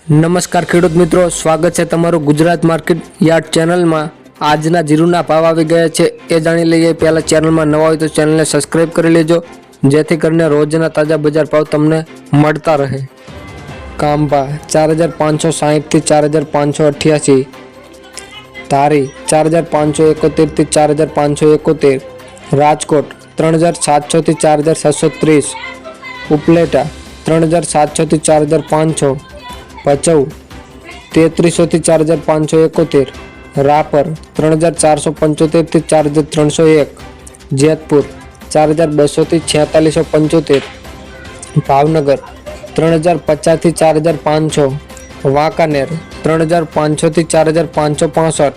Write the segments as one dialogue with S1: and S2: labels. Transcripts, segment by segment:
S1: નમસ્કાર ખેડૂત મિત્રો, સ્વાગત છે તમારું ગુજરાત માર્કેટ યાર્ડ ચેનલમાં। આજના જીરુના ભાવ આવી ગયા છે એ જાણી લઈએ। પહેલાં ચેનલમાં નવા હોય તો ચેનલને સબસ્ક્રાઈબ કરી લેજો, જેથી કરીને રોજના તાજા બજાર ભાવ તમને મળતા રહે। કાંબા 4560 થી 4588, ધારી 4571 થી 4571, રાજકોટ 3700 થી 4730, ઉપલેટા 3700 થી 4500, ભચાઉ 3300 થી 4571, રાપર 3475 થી 4301, જેતપુર 4200 થી 4675, ભાવનગર 3050 થી 4500, વાંકાનેર 3500 થી 4565,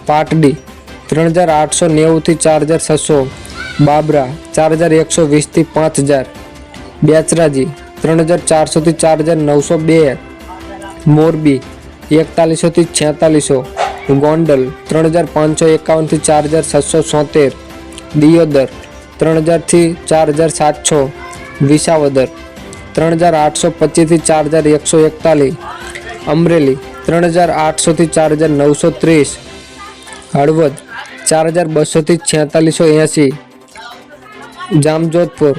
S1: પાટડી 3890 થી 4600, બાબરા 4120 થી 5000, બેચરાજી 3400 થી 4902, મોરબી 4100 થી 4600, ગોંડલ 3551 થી 4773, દિયોદર 3000 થી 4700, વિસાવદર 3825 થી 4141, અમરેલી 3800 થી 4930, હળવદ 4200 થી 4680, જામજોધપુર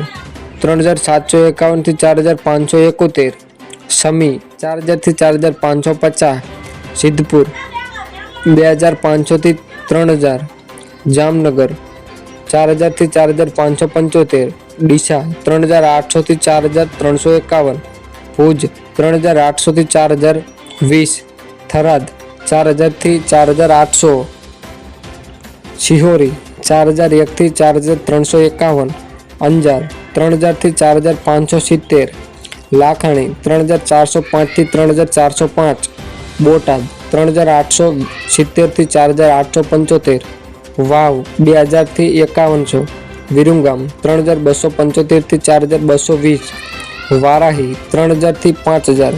S1: 3751 થી 4571, સમી 4000 થી 4550, સિદ્ધપુર 2500 થી 3000, જામનગર 4000 થી 4575, ડીસા 3800 થી 4351, ભુજ 3800 થી 4020, થરાદ 4000 થી 4800, શિહોરી 4001 થી 4351, અંજાર 3000 થી 4570, લાખાણી 3405 થી 3405, બોટાદ 3870 થી 4875, વાવ 2000 થી 5100, વિરમગામ 3275 થી 4220, વારાહી 3000 થી 5000,